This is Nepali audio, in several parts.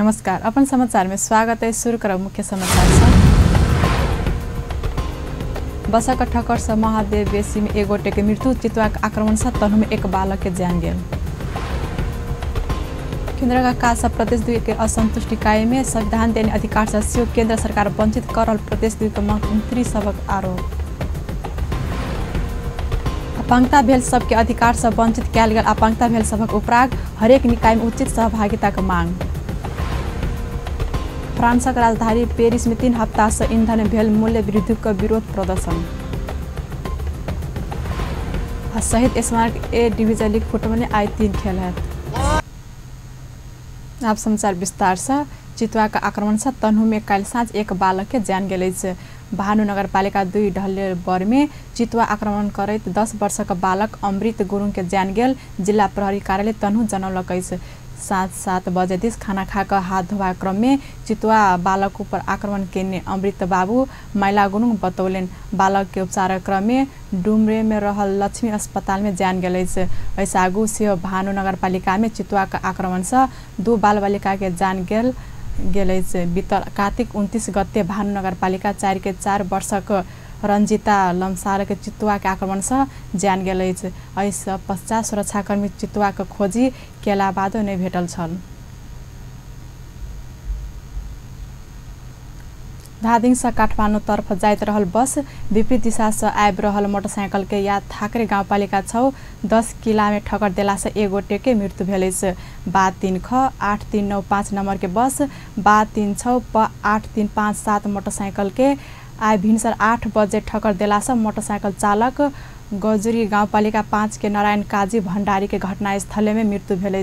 नमस्कार, अपन समाचार में स्वागत है। शुरू करो मुख्य समाचार से। बसक ठक्कर से महादेव बेसी में एक गोटे के मृत्यु, चितुआ के आक्रमण से तनहु में एक बालक के जान गेल। केंद्र का काज प्रदेश दुई के असंतुष्टि काये में संविधान देने अधिकार से केंद्र सरकार वंचित करल प्रदेश दुई के मंत्री सबक आरोप। अपांगता भेल सबके अधिकार से वंचित कयल गेल, अपांगता भेल सबक उपराग हरेक निकाय में उचित सहभागिता के मांग। फ्रांसक राजधानी पेरिस में 3 हफ्ता से ईंधन भेल मूल्य वृद्धि का विरोध प्रदर्शन। शहीद स्मारक ए डिवीजन लीग फुटबॉल में आज 3 खेल है। आप समाचार विस्तार से। चितुआ का आक्रमण से तनहु में कल साँझ एक बालक के जान गेल। भानु नगरपालिका 2 ढल्ले बर में चितुआ आक्रमण करैत 10 वर्ष का बालक अमृत गुरुङ के जान गेल। जिला प्रहरी कार्यालय तनहु जनौलक। साँझ 7 बजे दिस खाना खाकर हाथ धोवा क्रम में चितुआ बालक पर आक्रमण केने अमृत बाबू मैला गुरुङ बतौलेन। बालक के उपचार क्रम में डुमरे में रहल लक्ष्मी अस्पताल में जान गेल। ऐसा आगू से भानु नगरपालिका में चितुआ का आक्रमण से 2 बाल बालिका के जान गेल। बीतल कार्तिक 29 गते भानु नगरपालिका 4 के 4 वर्षक रंजिता लम्सार के चितुआ के आक्रमण से जान गेल। ऐसे पश्चात सुरक्षाकर्मी चितुआ के खोजी केला बादो नहीं भेटल छल। धादिङ से काठमाडौँ तर्फ जाइत रहल बस विपरीत दिशा से आबि रहल मोटरसाइकिल के या थाकरे गाउँपालिका 6 10 किला में ठक्कर देला से एक गोटे के मृत्यु भेल। बा 3 ख 8395 नंबर के बस बा 36 प 8357 मोटरसाइकिल के आज भिनसर 8 बजे ठक्कर देला से मोटरसाइकिल चालक गजुरी गाउँपालिका 5 के नारायण काजी भण्डारी के घटनास्थल में मृत्यु भेल।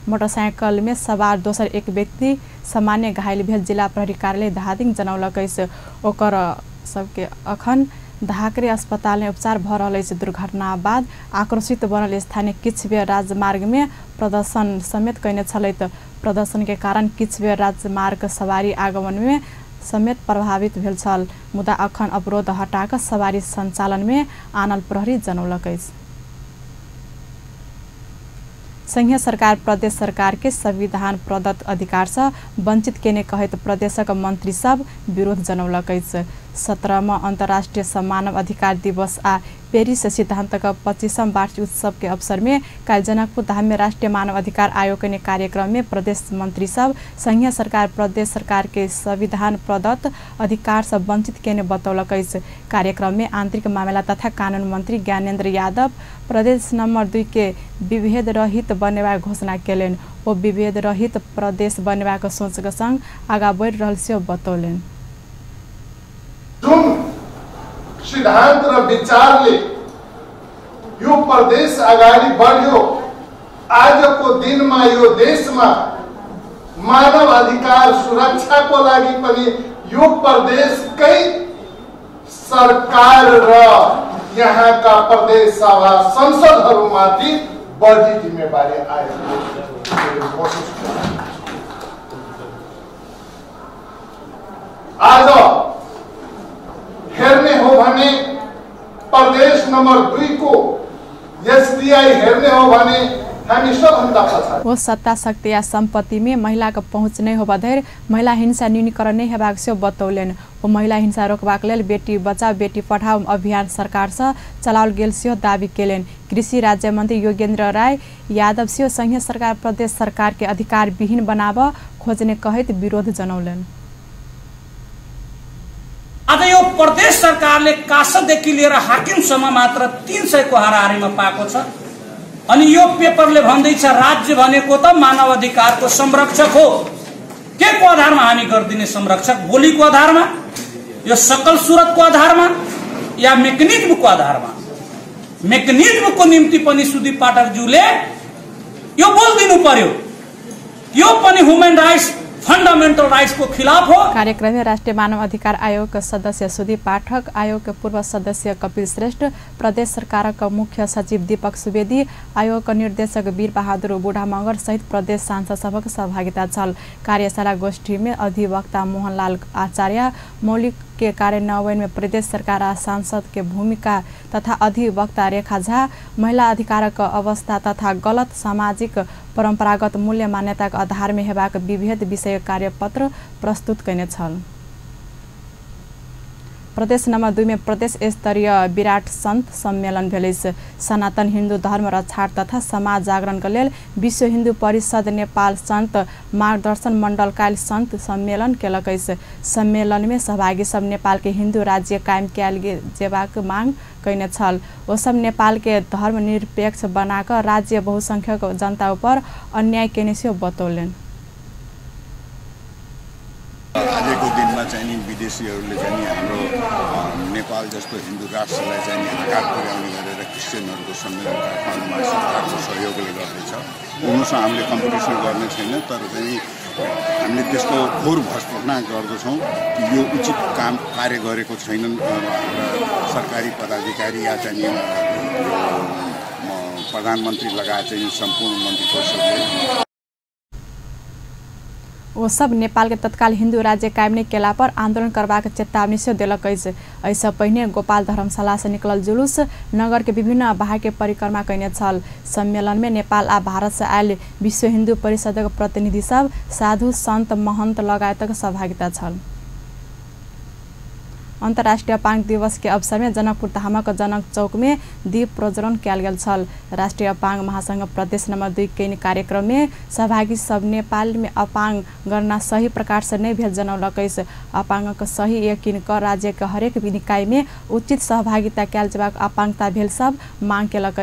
मोटरसाइकिल में सवार दोसर एक व्यक्ति सामान्य घायल भेल। जिला प्रहरी कार्यालय धादिङ जनौलक। ओकर सबके अखन धाकरे अस्पताल में उपचार भ रहल। दुर्घटना बाद आक्रोशित बनल स्थानीय किछ बेर राजमार्ग में प्रदर्शन समेत कयने छलैत। प्रदर्शन के कारण किछ बेर राजमार्ग सवारी आगमन में समेत प्रभावित भेल छल। मुदा अखन अवरोध हटाकर सवारी संचालन में आनल प्रहरी जनौलक। संघीय सरकार प्रदेश सरकार के संविधान प्रदत्त अधिकार से वंचित केने कहत प्रदेशक मंत्री सब विरोध जनौलक। 17वां अंतर्राष्ट्रीय मानव अधिकार दिवस आ पेरिस सिद्धांत का 25वां वार्षिक उत्सव के अवसर में कल जनकपुर धाम में राष्ट्रीय मानव अधिकार आयोग के कार्यक्रम में प्रदेश मंत्री सब संघीय सरकार प्रदेश सरकार के संविधान प्रदत्त अधिकार से वंचित केने बतौलक। कार्यक्रम में आंतरिक मामला तथा कानून मंत्री ज्ञानेन्द्र यादव प्रदेश नंबर 2 के विभेद रहित बनेवा घोषणा केलेन। वो विभेद रहित प्रदेश बनेवा के सोच के संग आगा बढ़ रहल से बतौलेन। सिद्धांत र विचारले यो प्रदेश अगाडि बढ्यो। आजको दिनमा यो देशमा मानव अधिकार सुरक्षाको लागि पनि यो प्रदेशकै सरकार र यहाँका प्रदेश सभा संसदहरुमाथि बढी जिम्मेवारी आएको आज हेर्ने हो भने प्रदेश नंबर 2 को एसडीआई हेर्ने हो भने हामी सबभन्दा पछाडि। वो सत्ता शक्ति या संपत्ति में महिला का पहुँच नहीं होबा धरि महिला हिंसा न्यूनीकरण नहीं हेबाक से बतौलेन। वो महिला हिंसा रोकबाक लेल बेटी बचाओ बेटी पढ़ाओ अभियान सरकार से चलाओल गेल से दावी केलेन। कृषि राज्य मंत्री योगेंद्र राय यादव से संघीय सरकार प्रदेश सरकार के अधिकार विहीन बनाव खोजने कहत विरोध जनौलेन। आज यो प्रदेश सरकारले कासदेखि लिएर हाकिमसम्म मात्र 300 को हाराहारीमा पाएको छ। अनि यो पेपरले भन्दैछ राज्य भनेको त मानव अधिकारको संरक्षक हो। के को आधारमा हामी गर्दिने संरक्षक? बोलीको आधारमा, यो सकल सुरतको आधारमा या मेकानिज्मको आधारमा? मेकानिज्मको निम्ति पनि सुधी पाठकज्यूले यो बोल्दिनु पर्यो। यो पनि ह्युमन राइट्स फंडामेंटल राइट्स को खिलाफ हो। कार्यक्रम में राष्ट्रीय मानव अधिकार आयोग के सदस्य सुदीप पाठक, आयोग के पूर्व सदस्य कपिल श्रेष्ठ, प्रदेश सरकार का मुख्य सचिव दीपक सुवेदी, आयोग का निर्देशक वीर बहादुर बुढ़ा मगर सहित प्रदेश सांसद सबक सहभागिता छल। कार्यशाला गोष्ठी में अधिवक्ता मोहनलाल आचार्य, मौलिक के कार्यान्वयन में प्रदेश सरकार आ सांसद के भूमिका तथा अधिवक्ता रेखा झा महिला अधिकारक अवस्था तथा गलत सामाजिक परंपरागत मूल्य मान्यताक आधार में हेबाक विभेद विषय कार्यपत्र प्रस्तुत कैने छल। प्रदेश नंबर 2 में प्रदेश स्तरीय विराट संत सम्मेलन भेलै। सनातन हिंदू धर्म रक्षार्थ तथा समाज जागरण के लेल विश्व हिंदू परिषद नेपाल संत मार्गदर्शन मंडल काल संत सम्मेलन केलक। सम्मेलन में सहभागी सब नेपाल के हिंदू राज्य कायम कयल जेबाक मांग कैने छल। ओ सब नेपाल के धर्मनिरपेक्ष बनाकर राज्य बहुसंख्यक जनता ऊपर अन्याय केने से बतौलन। आजको दिनमा चाहिँ नि विदेशीहरूले चाहिँ नि हाम्रो नेपाल जस्तो हिन्दू राष्ट्रलाई चाहिँ नि आघात पुर्याउने गरेर क्रिस्चियनहरूको सम्मेलन काठमाडौँमा सरकारको सहयोगले गर्दैछ। उनीसँग हामीले कम्पिटिसन गर्ने छैन, तर चाहिँ हामीले त्यसको घोर भर्त्सना गर्दछौँ कि यो उचित काम कार्य गरेको छैनन् सरकारी पदाधिकारी या चाहिँ प्रधानमन्त्री लगायत चाहिँ सम्पूर्ण मन्त्री परिषदले। वो सब नेपाल के तत्काल हिंदू राज्य कायम नहीं केला पर आंदोलन करबाक चेतावनी से दिलक। ऐसा पहिने गोपाल धर्मशाला से निकलल जुलूस नगर के विभिन्न बाहर के परिक्रमा कैने छल। सम्मेलन में नेपाल आ भारत से आयल विश्व हिंदू परिषद प्रतिनिधि सब साधु संत महंत लगायतक सहभागिता छल। अंतर्राष्ट्रीय अपांग दिवस के अवसर में जनकपुर धामक जनक चौक में दीप प्रज्वलन कयल गेल छल। राष्ट्रीय अपांग महासंघ प्रदेश नंबर 2 के कार्यक्रम में सहभागी सब नेपाल में अपांग गणना सही प्रकार से नहीं भेल जनौलक। अपांगक सही यकीन कर राज्य के हरेक निकाय में उचित सहभागिता कयल जेबाक अपांगता भेल सब मांग केलक।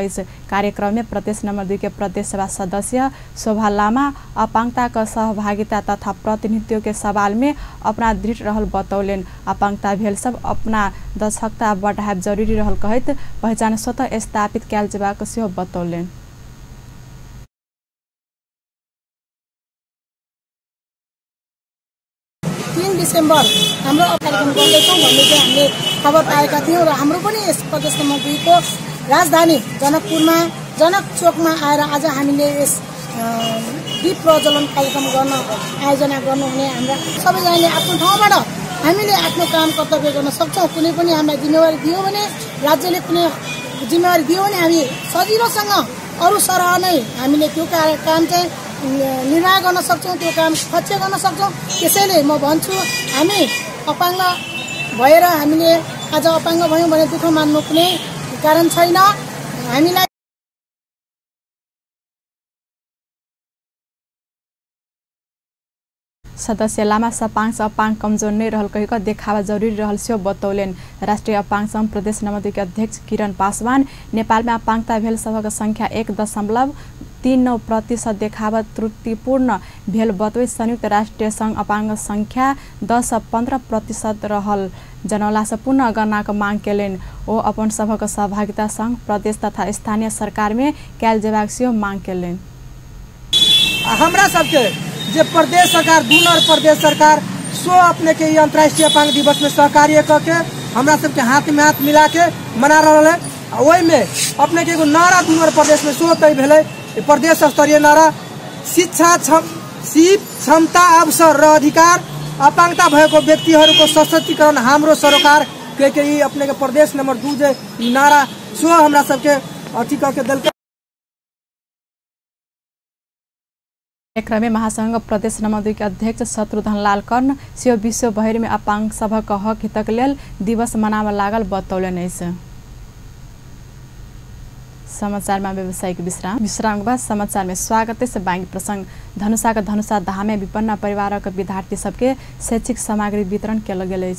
कार्यक्रम में प्रदेश नंबर 2 के प्रदेश सभा सदस्य शोभा लामा अपांगता का सहभागिता तथा प्रतिनिधित्व के सवाल में अपना दृढ़ रहल बतौलेन। अपांगता भेल सब अपना दक्षता बढ़ाब जरूरी रहल कहत पहचान स्वतः स्थापित कयल जेबाक सेहो बतौलेन। 3 डिसेम्बर हाम्रो कार्यक्रम गर्दैछौँ भन्ने चाहिँ हामीले खबर पाएका थियौँ र हाम्रो पनि यस प्रदेश नम्बर 2 को राजधानी जनकपुरमा जनक चोकमा आएर आज हामीले यस दीप प्रज्वलन कार्यक्रम गर्न आयोजना गर्नुहुने हाम्रा सबैजनाले आफ्नो ठाउँबाट हामीले आफ्नो काम कर्तव्य गर्न सक्छौँ। कुनै पनि हामीलाई जिम्मेवारी दियो भने राज्यले कुनै जिम्मेवारी दियो भने हामी सजिलोसँग अरू सरह नै हामीले त्यो काम चाहिँ निर्वाह गर्न सक्छौँ, त्यो काम खच्चे गर्न सक्छौँ। त्यसैले म भन्छु हामी अपाङ्ग भएर हामीले आज अपाङ्ग भयौँ भने दुःख मान्नु कुनै कारण छैन। हामीलाई सदस्य लामा सपांग से अपांग कमजोर नहीं रहल कहिक देखावा जरूरी रहल से बतौलेन। राष्ट्रीय अपांग संघ प्रदेश नंबर 2 के अध्यक्ष किरण पासवान नेपाल में अपांगता भेल सबक संख्या 1.39% देखावा त्रुटिपूर्ण भेल बतवे संयुक्त राष्ट्रीय संघ अपांग संख्या 10-15% रहल जनौला से पुनः गणना का मांग केलेन। ओ अपन सबक सहभागिता संघ प्रदेश तथा स्थानीय सरकार में कयल जेबाक से मांग केलेन। हमरा सबके जे प्रदेश सरकार दून और प्रदेश सरकार सो अपने के अंतर्राष्ट्रीय अपांग दिवस में सहकार्य करके हमरा सबके हाथ में हाथ मिला के मना रहा है। वही में अपने के एगो नारा दून और प्रदेश में सो तय भेले प्रदेश स्तरीय नारा शिक्षा क्षमता अवसर र अधिकार अपांगता भएको व्यक्तिहरूको सशक्तिकरण हाम्रो सरकार के अपने के प्रदेश नंबर 2 जे नारा सो हमरा सबके अथी करके दल कार्यक्रम में महासंघ प्रदेश नंबर 2 के अध्यक्ष शत्रुघ्न लाल कर्ण से विश्व भर में अपांग सभक हक हितक लेल दिवस मनाव लागल बतौलन। समाचार में व्यवसायिक विश्राम के बाद समाचार में स्वागत है। बाँकी प्रसंग धनुषा का धनुषा धामे विपन्न परिवार विद्यार्थी सबके शैक्षिक सामग्री वितरण कयल गेल।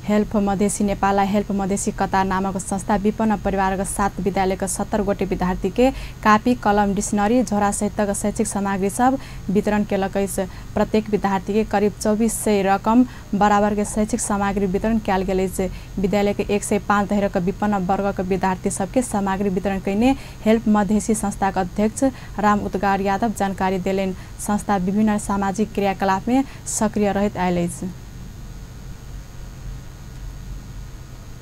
Help Madhesi Nepal help Madhesi Qatar नामक संस्था विपन्न परिवार 7 विद्यालय 70 गोटे विद्यार्थी के कापी कलम डिक्शनरी झोरा सहित सामग्री सामग्री सब वितरण केलक। प्रत्येक विद्यार्थी के करीब 2400 रकम बराबर के शैक्षिक सामग्री वितरण कयल गेल। विद्यालय के 105 धैर्य विपन्न वर्ग के विद्यार्थी सबके सामग्री वितरण कैने हेल्प मधेसी संस्था का अध्यक्ष राम उद्गार यादव जानकारी देलेन। संस्था विभिन्न सामाजिक क्रियाकलाप में सक्रिय रहत आयल।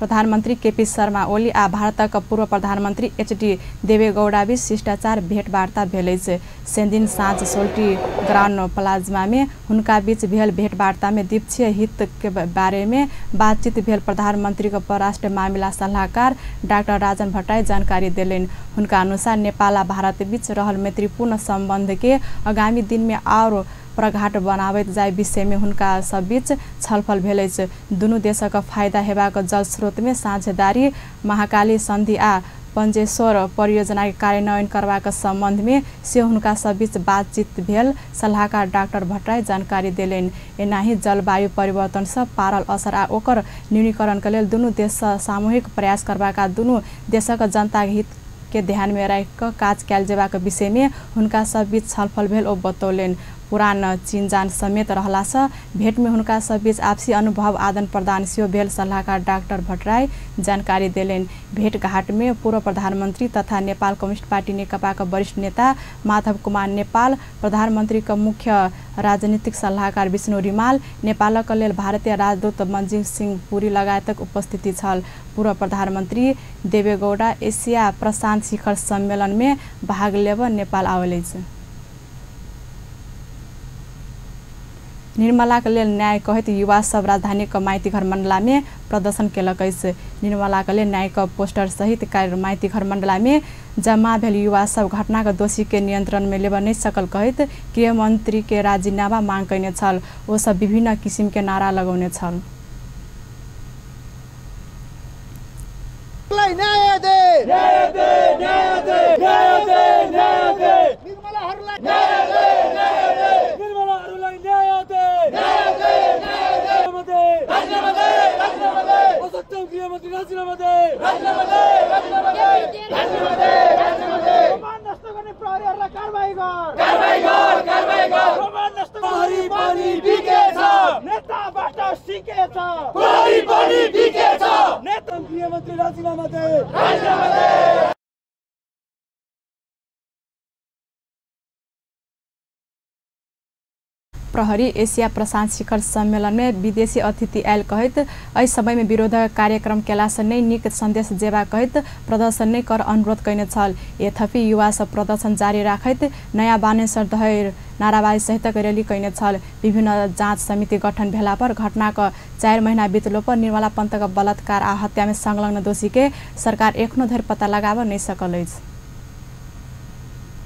प्रधानमन्त्री केपी शर्मा ओली आ भारतका पूर्व प्रधानमन्त्री एचडी देवेगौडा बीच शिष्टाचार भेटवार्ता भेलै छ। सेन्दिन साँझ सोल्टी ग्राउन्ड प्लाज्मा में हुनका बीच भेल भेटवार्ता में द्विपक्षीय हित के बारे में बातचीत भेल। प्रधानमंत्री को परराष्ट्र मामिला सलाहकार डाक्टर राजन भट्टराई जानकारी देलनि। हुनका अनुसार नेपाल आ भारत बीच रहल मैत्रीपूर्ण सम्बन्ध के आगामी दिन में और प्रगाढ़ बनाबैत जाय विषय में हुनका सब बीच छलफल भेलै छ। दुनू देशक फायदा हेबाक जल स्रोत में साझेदारी, महाकाली संधि आ पंजेश्वर परियोजना के कार्यान्वयन करबाक संबंध में से हुनका सब बीच बातचीत भेल। सलाहकार डाक्टर भट्टराई जानकारी देलनि। एनाही जलवायु परिवर्तन से पारल असर आ ओकर न्यूनीकरण के लेल दुनू देश सामूहिक प्रयास करबाक दुनू देशक जनता हित के ध्यान में राखि काज कयल जेबाक विषय में हुनका सब बीच छलफल भेल ओ बतौलनि। पुरान चिनजान समेत रहलासँ भेट में हुनका सब बीच आपसी अनुभव आदान प्रदान सेहो भेल। सलाहकार डाक्टर भट्टराई जानकारी देलनि। भेटघाट में पूर्व प्रधानमंत्री तथा नेपाल कम्युनिस्ट पार्टी नेकपा का वरिष्ठ नेता माधव कुमार नेपाल, प्रधानमंत्री का मुख्य राजनीतिक सलाहकार विष्णु रिमाल, नेपालक लेल भारतीय राजदूत मनजीव सिंह पुरी लगायतक उपस्थिति छल। पूर्व प्रधानमंत्री देवेगौडा एशिया प्रशांत शिखर सम्मेलन में भाग लेब नेपाल आवेलै छ। निर्मला के लेल न्याय कहत युवा सब राजधानी के माइती घर मंडला में प्रदर्शन केलक। निर्मला के लेल न्याय का पोस्टर सहित कार्य माइती घर मंडला में जमा भेल युवा सब घटना के दोषी के नियंत्रण में लेब नहीं सकल कहत गृह मंत्री के राजीनामा मांग कयने छल। ओ सब विभिन्न किसिम के नारा लगौने छल। न्याय दे, न्याय दे, न्याय दे, न्याय दे, न्याय दे, निर्मलाहरुलाई न्याय दे, न्याय दे, निर्मलाहरुलाई न्याय दे, न्याय दे, न्याय दे, राजीनामा दे, राजीनामा दे, असत्य गृहमन्त्री राजीनामा दे, राजीनामा दे, राजीनामा दे, राजीनामा दे, राजीनामा दे, प्रमाण नष्ट गर्ने प्रहरीहरुलाई कारबाही गर, कारबाही गर, कारबाही गर, प्रमाण नष्ट प्रहरी पनि बिकेछ, नेताबाट सिकेछ, प्रहरी पनि बिकेछ, नेता गृहमन्त्री राजीनामा दे, राजीनामा दे। प्रहरी एशिया प्रशांत शिखर सम्मेलन में विदेशी अतिथि आयल कहत एहि समय में विरोध कार्यक्रम केला से नहीं निक संदेश जेबा कहत प्रदर्शन नहीं कर अनुरोध कयने छल। यद्यपि युवा सब प्रदर्शन जारी राखत नया बानेश्वर दहर नाराबाजी सहित रैली कयने छल। विभिन्न जांच समिति गठन भेला पर घटना का 4 महीना बीतलो पर निर्मला पंत का बलात्कार आ हत्या में संलग्न दोषी के सरकार एखनो धरि पता लगाब नहीं सकल अछि।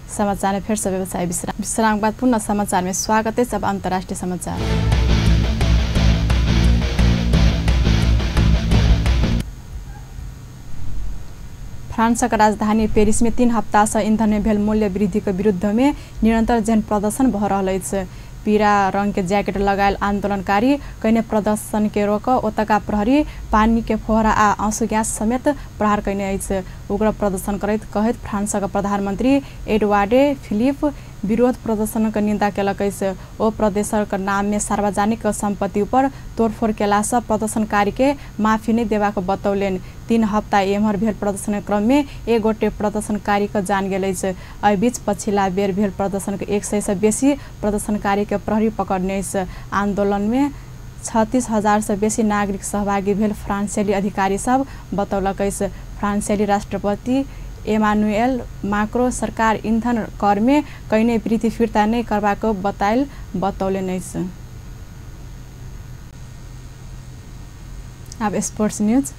समाचार में फिर से व्यवसाय विश्राम के बाद पुनः समाचार में स्वागत है। सब अंतर्राष्ट्रीय समाचार। फ्रांसक राजधानी पेरिस में 3 हफ्ता से ईंधन में भेल मूल्य वृद्धि के विरुद्ध में निरंतर जन प्रदर्शन भ रहल अछि। पीरा रंग के जैकेट लगायल आंदोलनकारी कयने प्रदर्शन के रोक ओतका प्रहरी पानी के फोहरा आ आंसू गैस समेत प्रहार कयने अछि। उग्र प्रदर्शन करैत कहत फ्रांसक प्रधानमंत्री एडवार्डे फिलिप विरोध प्रदर्शन के निंदा केलक अछि। ओ प्रदेशक नाम में सार्वजनिक संपत्ति पर तोड़फोड़ केला से प्रदर्शनकारी के माफी नहीं देबाक बतौलनि। 3 हफ्ता एम्हर भेल प्रदर्शन क्रम में एक गोटे प्रदर्शनकारी के जान गेल अछि। एहि बीच पछिला बेर भेल प्रदर्शन के 100 से बेसी प्रदर्शनकारी के प्रहरी पकड़ने अछि। आंदोलन में 36,000 से बेसी नागरिक सहभागी भेल फ्रांसेली अधिकारी सब बतौलक अछि। फ्रांसेली राष्ट्रपति एमानुएल माक्रो सरकार ईंधन कर में कयने वृद्धि फिर्ता नहीं करबाक बतौलनि अछि। अब स्पोर्ट्स न्यूज।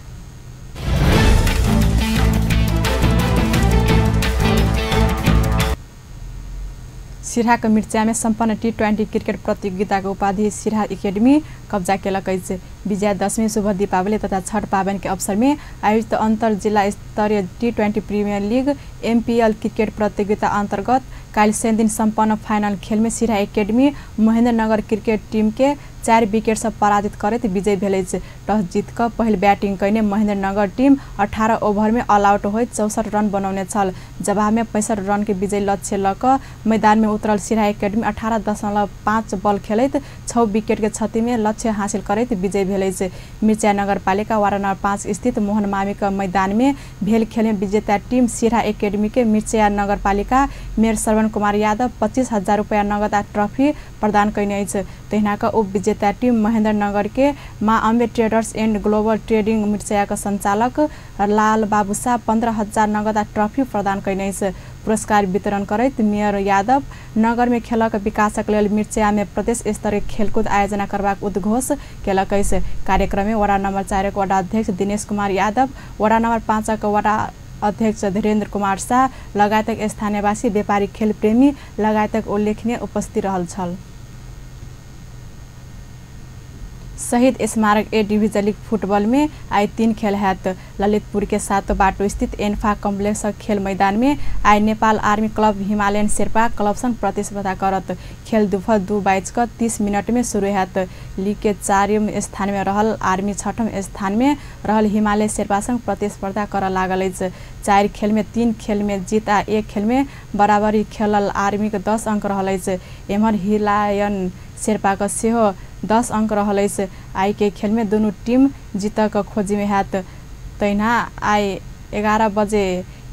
सिरहा के मिर्चा में संपन्न T20 क्रिकेट प्रतियोगिता के उपाधि सिरहा एकेडमी कब्जा केलक अछि। विजयादशमी शुभ दीपावली तथा छठ पावनि के अवसर में आयोजित अंतर जिला स्तरीय T20 premiere league MPL cricket प्रतियोगिता अंतर्गत काल दिन संपन्न फाइनल खेल में Siraha academy Mahendranagar cricket team के 4 विकेट से पराजित करत विजयी भेल। टॉस जीत कर पहल बैटिंग कयने महेंद्रनगर टीम 18 ओवर में ऑल आउट होइत 64 रन बनौने छल। जवाब में 65 रन के विजयी लक्ष्य लक मैदान में उतरल सिरहा एकेडमी 18.5 बॉल खेलत 6 6 विकेट के क्षति में लक्ष्य हासिल करैत विजय भेलै। मिर्चा नगरपालिका वार्ड नंबर 5 स्थित मोहन मामिक मैदान में भेल खेल में विजेता टीम सिरा एकेडमी के मिर्चा नगरपालिका मेयर श्रवण कुमार यादव 25,000 रुपया नगद आ ट्रॉफी प्रदान कैने अछि। तहिना का उप विजेता टीम महेंद्र नगर के माँ Ambe traders and global trading मिर्चा का संचालक लाल बाबू शाह 15,000 नगद आ ट्रॉफी प्रदान कैने अछि। पुरस्कार वितरण करैत मेयर यादव नगर में खेलक विकासक लेल मिर्चा में प्रदेश स्तरीय खेलकूद आयोजना करबाक उद्घोष केलक अछि। कार्यक्रम में वार्ड नंबर 4 के वार्ड अध्यक्ष दिनेश कुमार यादव, वार्ड नंबर 5 के वार्ड अध्यक्ष धीरेन्द्र कुमार शाह लगायतक स्थानीयवासी व्यापारी खेल प्रेमी लगायतक उल्लेखनीय उपस्थित रहल छल। शहीद स्मारक ए डिवीजन लीग फुटबॉल में आज 3 खेल हैत। ललितपुर के 7 बाटो स्थित एन्फा कम्प्लेक्स खेल मैदान में आज Nepal army club Himalayan Sherpa club संग प्रतिस्पर्धा करत। खेल दोपहर 2:30 में शुरू हैत। लीग के 4वीं स्थान में रहल आर्मी 6ठम स्थान में रहल हिमालय शेर्पा संग प्रतिस्पर्धा कर लागल अछि। 4 खेल में 3 खेल में जीत आ 1 खेल में बराबरी खेलल आर्मी के 10 अंक रहल अछि। एम्हर हिमालयन शेर्पा का सेहो 10 अंक रहल अछि। आई के खेल में दोनों टीम जीतक खोजी में हैत। तहिना आई 11 बजे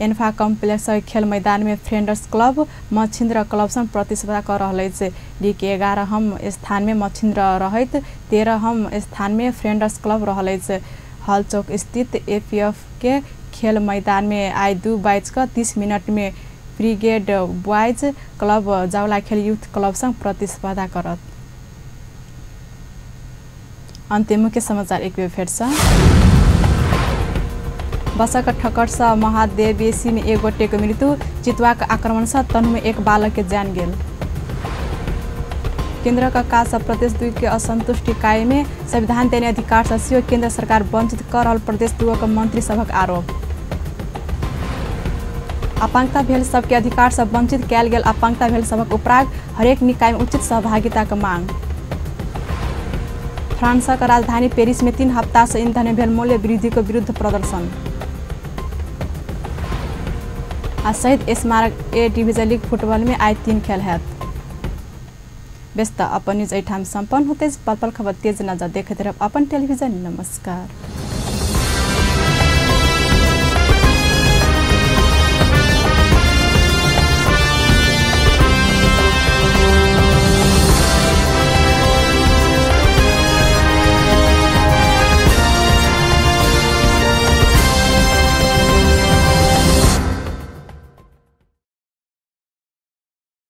एन्फा कम्प्लेक्स खेल मैदान में फ्रेंड्स क्लब मछिन्द्र क्लब संग प्रतिस्पर्धा कर रहल अछि। लीग के 11हम स्थान में मछिन्द्र रहैत 13हम स्थान में फ्रेंड्स क्लब रहल अछि। हलचौक स्थित एपीएफ के खेल मैदान में आई 2:30 में brigade boys club Jawalakhel youth club संग प्रतिस्पर्धा करत। अन्त्य मुख्य समाचार एक बेर फेर से। बसक ठक्कर से महादेवेशी में 1 गोटे के मृत्यु, चितुआ के आक्रमण से तनु में 1 बालक के जान गेल। केंद्र का काज से प्रदेश 2 के असंतुष्टि काये में संविधान देने अधिकार से सेहो केंद्र सरकार वंचित कर रहल प्रदेश 2 के मंत्री सभक आरोप। अपांगता भेल सबके अधिकार से वंचित कैल गेल अपांगता भेल सबक उपराग हरेक निकाय में उचित सहभागिता के मांग। फ्रांस का राजधानी पेरिस में 3 हफ्ता से ईंधन में भेल मूल्य वृद्धि के विरुद्ध प्रदर्शन। आज शहीद स्मारक ए डिवीजन लीग फुटबॉल में आज 3 खेल हैत। व्यस्त अपन न्यूज एठाम संपन्न होते। पल पल खबर तेज नजर देखते रह अपन टेलीविजन। नमस्कार।